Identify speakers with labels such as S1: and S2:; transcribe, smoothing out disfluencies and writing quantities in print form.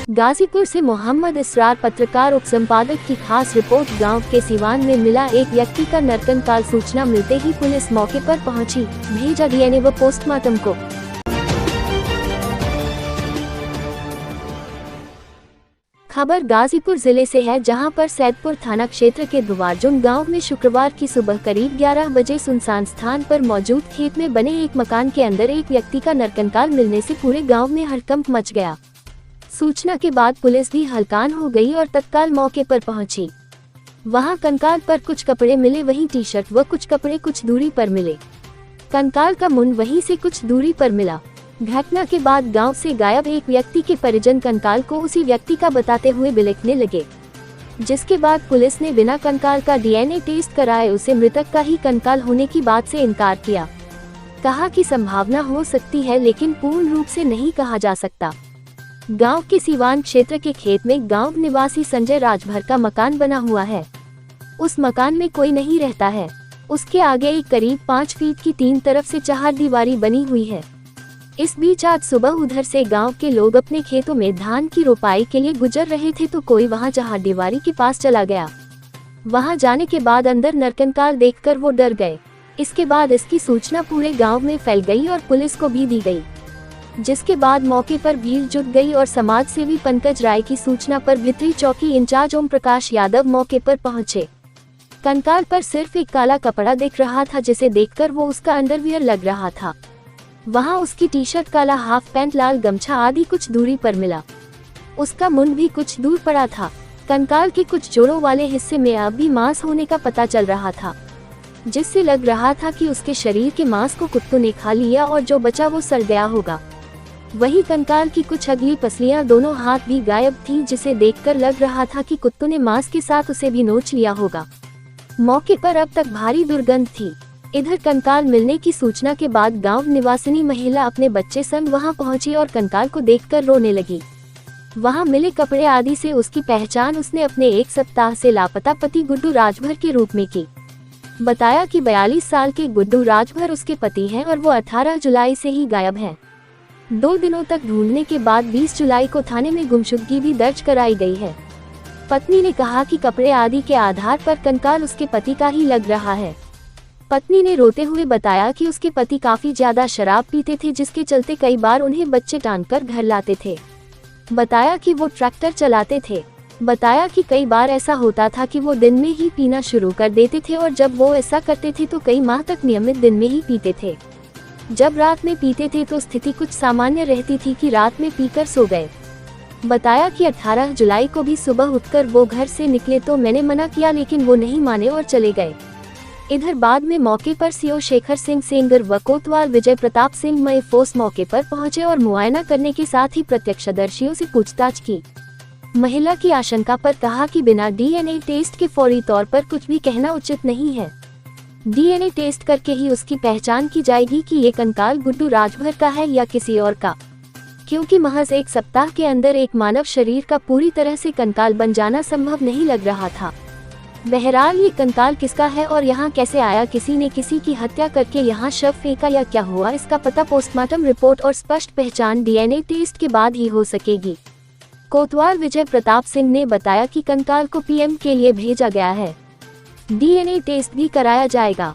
S1: गाजीपुर से मोहम्मद इसरार पत्रकार उप संपादक की खास रिपोर्ट। गांव के सिवान में मिला एक व्यक्ति का नरकंकाल। सूचना मिलते ही पुलिस मौके पर पहुंची, भेजा डीएनए व पोस्टमार्टम को। खबर गाजीपुर जिले से है, जहां पर सैदपुर थाना क्षेत्र के दुवारजुन गांव में शुक्रवार की सुबह करीब 11 बजे सुनसान स्थान पर मौजूद खेत में बने एक मकान के अंदर एक व्यक्ति का नरकंकाल मिलने से पूरे गांव में हड़कंप मच गया। सूचना के बाद पुलिस भी हलकान हो गई और तत्काल मौके पर पहुंची। वहां कंकाल पर कुछ कपड़े मिले, वहीं टी शर्ट व कुछ कपड़े कुछ दूरी पर मिले। कंकाल का मुंड वहीं से कुछ दूरी पर मिला। घटना के बाद गांव से गायब एक व्यक्ति के परिजन कंकाल को उसी व्यक्ति का बताते हुए बिलखने लगे, जिसके बाद पुलिस ने बिना कंकाल का डीएनए टेस्ट कराए उसे मृतक का ही कंकाल होने की बात से इनकार किया। कहा कि संभावना हो सकती है, लेकिन पूर्ण रूप से नहीं कहा जा सकता। गांव के सिवान क्षेत्र के खेत में गांव निवासी संजय राजभर का मकान बना हुआ है। उस मकान में कोई नहीं रहता है। उसके आगे एक करीब 5 फीट की 3 तरफ से चहारदीवारी बनी हुई है। इस बीच आज सुबह उधर से गांव के लोग अपने खेतों में धान की रोपाई के लिए गुजर रहे थे तो कोई वहां चहारदीवारी के पास चला गया। वहां जाने के बाद अंदर नरकंकाल देखकर वो डर गए। इसके बाद इसकी सूचना पूरे गाँव में फैल गई और पुलिस को भी दी गई, जिसके बाद मौके पर भीड़ जुट गई और समाज सेवी पंकज राय की सूचना पर भित्री चौकी इंचार्ज ओम प्रकाश यादव मौके पर पहुंचे। कंकाल पर सिर्फ एक काला कपड़ा दिख रहा था, जिसे देखकर वो उसका अंडरवियर लग रहा था। वहां उसकी टी शर्ट, काला हाफ पैंट, लाल गमछा आदि कुछ दूरी पर मिला। उसका मुंड भी कुछ दूर पड़ा था। कंकाल के कुछ जोड़ों वाले हिस्से में अब भी मांस होने का पता चल रहा था, जिससे लग रहा था कि उसके शरीर के मांस को कुत्तों ने खा लिया और जो बचा वो सड़ गया होगा। वही कंकाल की कुछ अगली पसलियां, दोनों हाथ भी गायब थीं, जिसे देखकर लग रहा था कि कुत्तों ने मांस के साथ उसे भी नोच लिया होगा। मौके पर अब तक भारी दुर्गंध थी। इधर कंकाल मिलने की सूचना के बाद गांव निवासिनी महिला अपने बच्चे संग वहां पहुंची और कंकाल को देखकर रोने लगी। वहां मिले कपड़े आदि से उसकी पहचान उसने अपने 1 सप्ताह से लापता पति गुड्डू राजभर के रूप में की। बताया कि 42 साल के गुड्डू राजभर उसके पति हैं और वो 18 जुलाई से ही गायब हैं। 2 दिनों तक ढूंढने के बाद 20 जुलाई को थाने में गुमशुदगी भी दर्ज कराई गई है। पत्नी ने कहा कि कपड़े आदि के आधार पर कंकाल उसके पति का ही लग रहा है। पत्नी ने रोते हुए बताया कि उसके पति काफी ज्यादा शराब पीते थे, जिसके चलते कई बार उन्हें बच्चे टांगकर घर लाते थे। बताया कि वो ट्रैक्टर चलाते थे। बताया कि कई बार ऐसा होता था कि वो दिन में ही पीना शुरू कर देते थे और जब वो ऐसा करते थे तो कई माह तक नियमित दिन में ही पीते थे। जब रात में पीते थे तो स्थिति कुछ सामान्य रहती थी कि रात में पीकर सो गए। बताया कि 18 जुलाई को भी सुबह उठकर वो घर से निकले तो मैंने मना किया, लेकिन वो नहीं माने और चले गए। इधर बाद में मौके पर सीओ शेखर सिंह सेंगर व कोतवाल विजय प्रताप सिंह मय फोर्स मौके पर पहुंचे और मुआयना करने के साथ ही प्रत्यक्षदर्शियों से पूछताछ की। महिला की आशंका पर कहा कि बिना डीएनए टेस्ट के फौरी तौर पर कुछ भी कहना उचित नहीं है। डीएनए टेस्ट करके ही उसकी पहचान की जाएगी कि ये कंकाल गुड्डू राजभर का है या किसी और का, क्योंकि महज 1 सप्ताह के अंदर एक मानव शरीर का पूरी तरह से कंकाल बन जाना संभव नहीं लग रहा था। बहरहाल ये कंकाल किसका है और यहाँ कैसे आया, किसी ने किसी की हत्या करके यहाँ शव फेंका या क्या हुआ, इसका पता पोस्टमार्टम रिपोर्ट और स्पष्ट पहचान डीएनए टेस्ट के बाद ही हो सकेगी। कोतवाल विजय प्रताप सिंह ने बताया कि कंकाल को पीएम के लिए भेजा गया है। डीएनए टेस्ट भी कराया जाएगा।